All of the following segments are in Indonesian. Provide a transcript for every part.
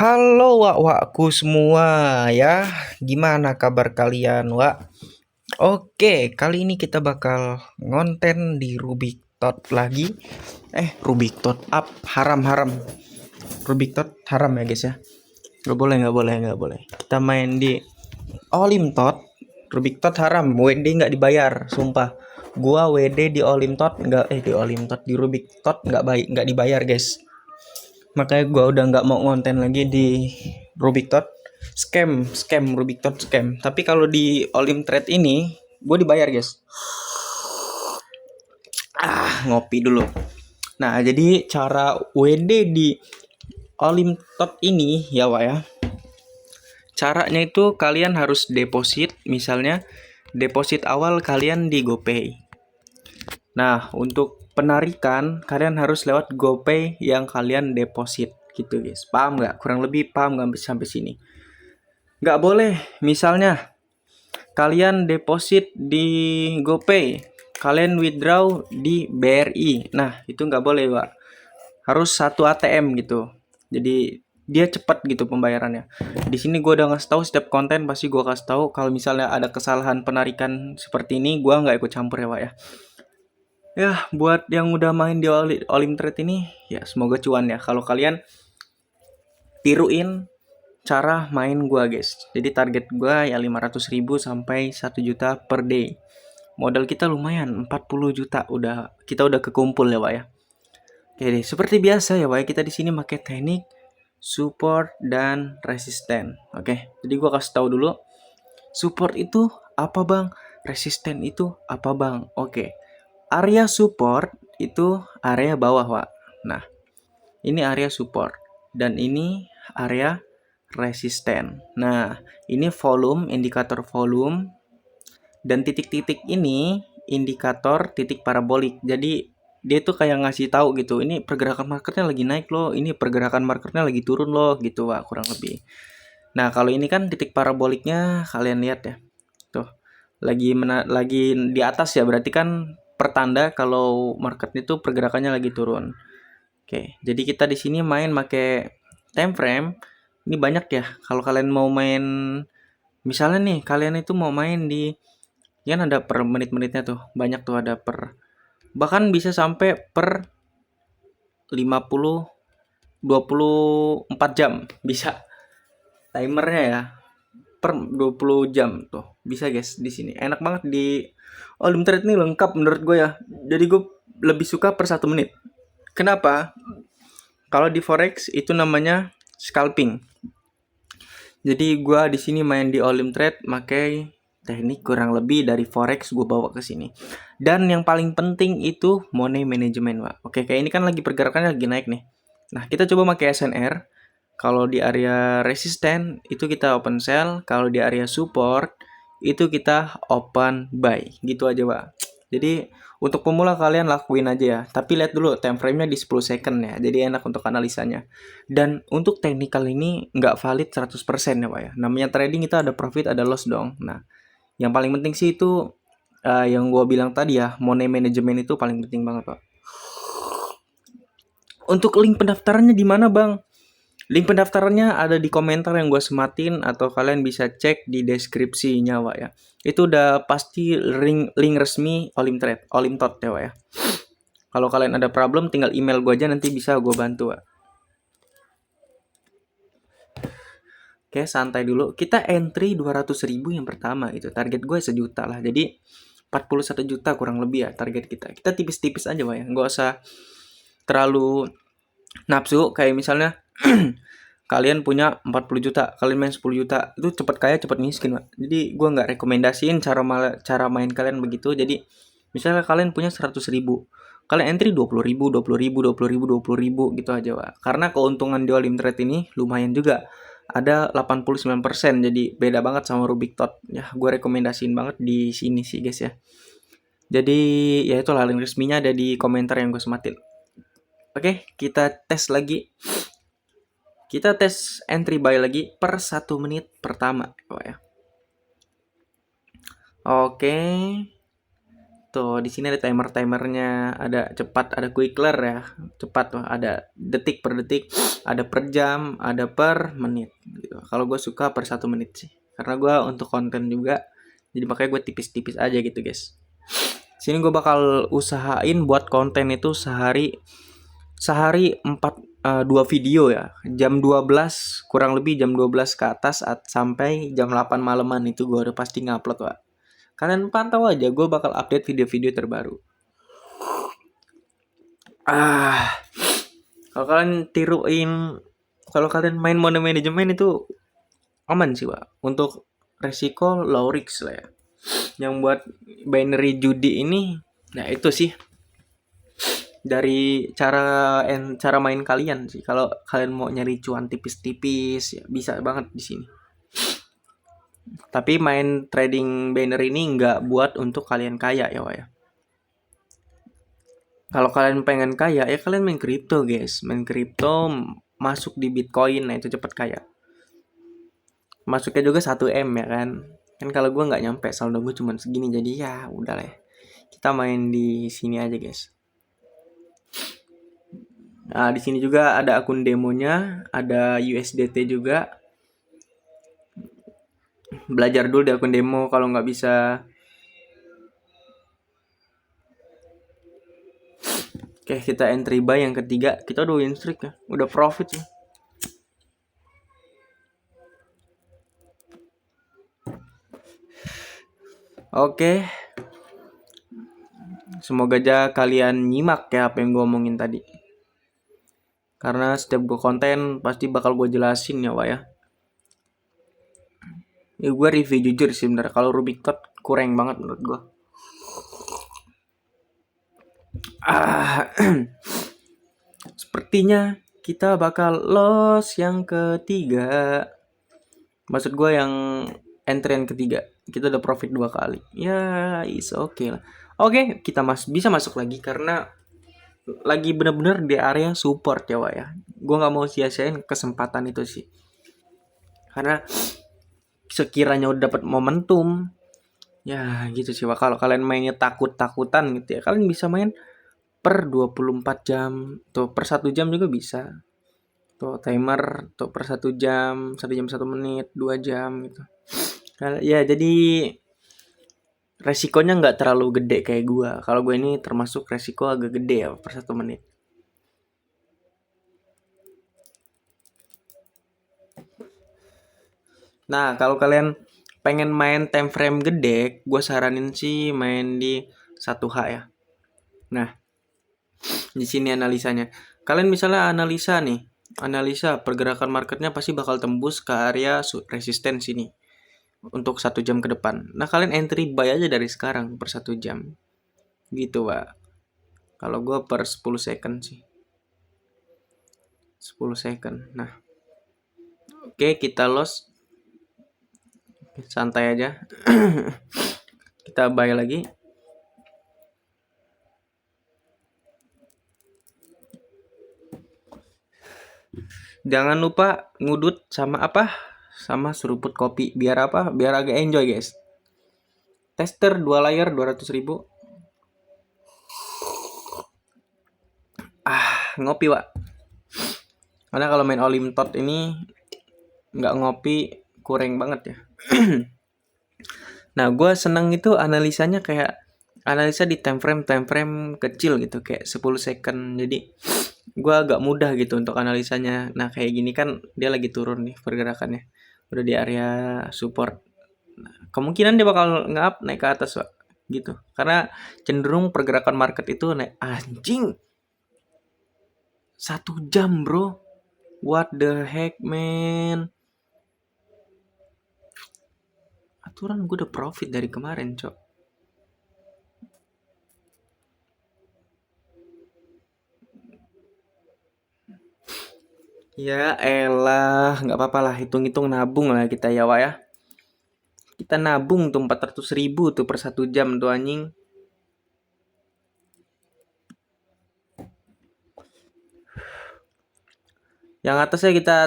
Halo wak-wakku semua ya, gimana kabar kalian wak? Oke, kali ini kita bakal ngonten di Rubik Tot lagi. Rubik Tot up, haram-haram. Rubik Tot haram ya guys ya. Gak boleh. Kita main di Olim Tot. Rubik Tot haram, WD nggak dibayar, sumpah. Gua WD di Olim Tot nggak, di Olim Tot di Rubik Tot nggak dibayar guys. Makanya gue udah nggak mau ngonten lagi di Rubik Tot. Scam Rubik Tot scam. Tapi kalau di Olim Trade ini gue dibayar guys. Ngopi dulu. Nah, jadi cara WD di Olim Tot ini ya Wak ya, caranya itu kalian harus deposit. Misalnya deposit awal kalian di GoPay. Nah, untuk penarikan kalian harus lewat GoPay yang kalian deposit gitu guys. Paham nggak? Kurang lebih paham nggak sampai sini? Nggak boleh misalnya kalian deposit di GoPay, kalian withdraw di BRI. Nah, itu nggak boleh Pak. Harus satu ATM gitu. Jadi dia cepat gitu pembayarannya. Di sini gue udah ngasih tahu setiap konten, pasti gue kasih tahu kalau misalnya ada kesalahan penarikan seperti ini, gue nggak ikut campur ya Pak ya. Ya, buat yang udah main di Olim Trade ini, ya semoga cuan ya. Kalau kalian tiruin cara main gua guys. Jadi target gua ya 500.000 sampai 1 juta per day. Modal kita lumayan 40 juta kita udah kekumpul ya Pak ya. Oke deh, seperti biasa ya Pak ya, kita di sini pakai teknik support dan resisten. Oke. Jadi gua kasih tahu dulu. Support itu apa Bang? Resisten itu apa Bang? Oke. Area support itu area bawah, Pak. Nah, ini area support dan ini area resisten. Nah, ini volume, indikator volume, dan titik-titik ini indikator titik parabolik. Jadi dia tuh kayak ngasih tahu gitu, ini pergerakan marketnya lagi naik loh, ini pergerakan marketnya lagi turun loh, gitu Pak, kurang lebih. Nah, kalau ini kan titik paraboliknya kalian lihat ya. Tuh, lagi di atas ya, berarti kan pertanda kalau market itu pergerakannya lagi turun. Oke, jadi kita di sini main pakai time frame. Ini banyak ya. Kalau kalian mau main, misalnya nih kalian itu mau main di, kan ada per menit-menitnya tuh, banyak tuh, ada per, bahkan bisa sampai per 50 24 jam bisa timernya ya, per 20 jam tuh bisa guys. Di sini enak banget di Olim Trade ini, lengkap menurut gue ya. Jadi gue lebih suka per 1 menit. Kenapa? Kalau di forex itu namanya scalping. Jadi gue di sini main di Olim Trade pakai teknik kurang lebih dari forex gue bawa ke sini. Dan yang paling penting itu money management Pak. Oke, kayak ini kan lagi pergerakannya lagi naik nih. Nah, kita coba pakai SNR. Kalau di area resisten itu kita open sell, kalau di area support itu kita open buy. Gitu aja, Pak. Jadi untuk pemula kalian lakuin aja ya. Tapi lihat dulu time frame-nya di 10 second ya. Jadi enak untuk analisanya. Dan untuk technical ini nggak valid 100% ya, Pak ya. Namanya trading kita ada profit, ada loss dong. Nah, yang paling penting sih itu yang gue bilang tadi ya, money management itu paling penting banget, Pak. Untuk link pendaftarannya di mana, Bang? Link pendaftarannya ada di komentar yang gue sematin, atau kalian bisa cek di deskripsinya Wak ya. Itu udah pasti link resmi Olim Trade, Olim Tot ya Wak ya. Kalau kalian ada problem tinggal email gue aja, nanti bisa gue bantu Wak. Oke, santai dulu. Kita entry 200.000 yang pertama itu. Target gue 1 juta lah. Jadi 41 juta kurang lebih ya target kita. Kita tipis-tipis aja Wak ya. Nggak usah terlalu nafsu. Kayak misalnya kalian punya 40 juta, kalian main 10 juta, itu cepat kaya cepat miskin Pak. Jadi gue nggak rekomendasiin cara main kalian begitu. Jadi misalnya kalian punya 100.000, kalian entry 20.000, 20.000, 20.000, 20.000 gitu aja Pak. Karena keuntungan di Olim Trade ini lumayan juga, ada 89%. Jadi beda banget sama Rubik Tot ya. Gue rekomendasiin banget di sini sih guys ya. Jadi ya itulah, link resminya ada di komentar yang gue sematin. Oke, kita tes lagi. Kita tes entry buy lagi per 1 menit pertama ya. Oke. Tuh, di sini ada timernya, ada cepat, ada quickler ya. Cepat tuh, ada detik per detik, ada per jam, ada per menit gitu. Kalau gue suka per 1 menit sih. Karena gue untuk konten juga. Jadi makanya gue tipis-tipis aja gitu, guys. Sini gue bakal usahain buat konten itu sehari 2 video ya. Jam 12 kurang lebih jam 12 ke atas sampai jam 8 malaman itu gue udah pasti ngupload, Pak. Kalian pantau aja, gue bakal update video-video terbaru. Kalau kalian kalau kalian main mode manajemen itu aman sih, Pak. Untuk resiko low risk lah ya. Yang buat binary judi ini, nah itu sih dari cara main kalian sih. Kalau kalian mau nyari cuan tipis-tipis, ya bisa banget di sini. Tapi main trading binary ini nggak buat untuk kalian kaya ya, Pak ya. Kalau kalian pengen kaya, ya kalian main kripto, guys. Main kripto, masuk di Bitcoin, nah itu cepet kaya. Masuknya juga 1M ya kan. Kan kalau gue nggak nyampe, saldo gue cuma segini. Jadi ya udah lah ya. Kita main di sini aja, guys. Nah, di sini juga ada akun demonya, ada USDT juga. Belajar dulu di akun demo kalau nggak bisa. Oke, kita entry buy yang ketiga. Kita udah win streak ya. Udah profit ya. Oke. Semoga aja kalian nyimak ya apa yang gue omongin tadi. Karena setiap gue konten pasti bakal gue jelasin ya, Pak ya. Ya gue review jujur sih bener. Kalau Rubik Tot kurang banget menurut gue. Sepertinya kita bakal loss yang ketiga. Maksud gue yang entry yang ketiga. Kita udah profit 2 kali. Ya is okay lah. Oke, kita bisa masuk lagi karena lagi bener-bener di area support ya, Wak ya. Gue gak mau sia-siain kesempatan itu sih. Karena sekiranya udah dapat momentum, ya gitu sih, Wak. Kalau kalian mainnya takut-takutan gitu ya, kalian bisa main per 24 jam. Tuh, per 1 jam juga bisa. Tuh, timer tuh per 1 jam, 1 jam 1 menit, 2 jam gitu. Ya, jadi resikonya nggak terlalu gede kayak gue. Kalau gue ini termasuk resiko agak gede ya per 1 menit. Nah, kalau kalian pengen main time frame gede, gue saranin sih main di 1H ya. Nah, di sini analisanya. Kalian misalnya analisa pergerakan marketnya pasti bakal tembus ke area resisten sini untuk 1 jam ke depan. Nah, kalian entry buy aja dari sekarang per 1 jam. Gitu, Pak. Kalau gue per 10 second sih. 10 second. Nah, oke, kita loss. Santai aja. Kita buy lagi. Jangan lupa ngudut sama apa? Sama seruput kopi. Biar apa? Biar agak enjoy, guys. Tester 2 layar 200.000. Ngopi, Pak. Karena kalau main Olim Tot ini nggak ngopi kurang banget ya. Nah, gue seneng itu analisanya kayak analisa di time frame kecil gitu, kayak 10 second. Jadi gue agak mudah gitu untuk analisanya. Nah, kayak gini kan dia lagi turun nih pergerakannya, udah di area support. Nah, kemungkinan dia bakal nge-up naik ke atas, Pak, gitu. Karena cenderung pergerakan market itu naik. Anjing, 1 jam bro, what the heck man. Aturan gue udah profit dari kemarin, cok. Ya elah, nggak apa-apa lah, hitung-hitung nabung lah kita ya, Wak ya. Kita nabung tuh 400.000 tuh per 1 jam tuh anjing. Yang atasnya kita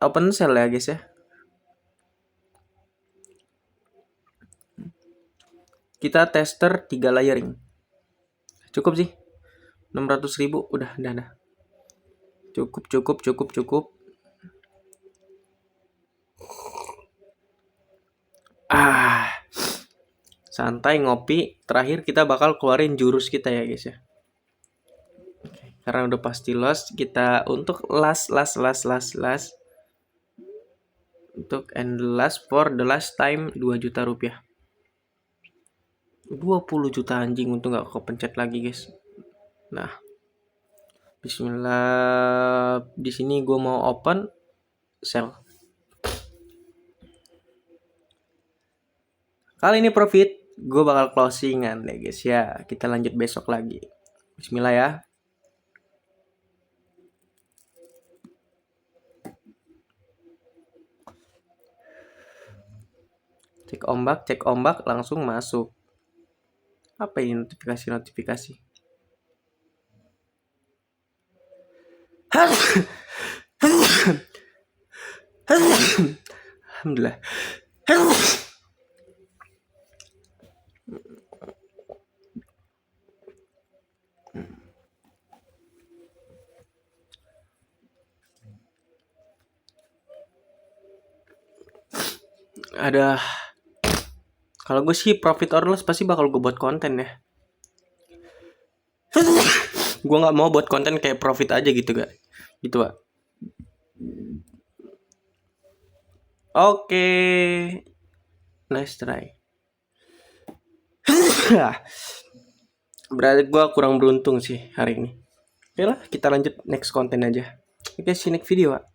open sell ya, guys ya. Kita tester 3 layering. Cukup sih. 600.000 udah. Cukup. Santai ngopi. Terakhir kita bakal keluarin jurus kita ya guys ya. Karena udah pasti loss, kita untuk last untuk and last for the last time 2 juta rupiah. 20 juta anjing, untuk gak kepencet lagi guys. Nah, bismillah. Di sini gue mau open sell. Kali ini profit, gue bakal closingan deh guys ya. Kita lanjut besok lagi. Bismillah ya. Cek ombak, langsung masuk. Apa ini notifikasi? Alhamdulillah. Ada. Kalau gue sih profit or loss pasti bakal gue buat konten ya. Gue nggak mau buat konten kayak profit aja gitu gak? Gitu Pak. Oke. Let's try. Berarti gue kurang beruntung sih hari ini. Oke lah, kita lanjut next konten aja. Oke, see you next video Pak.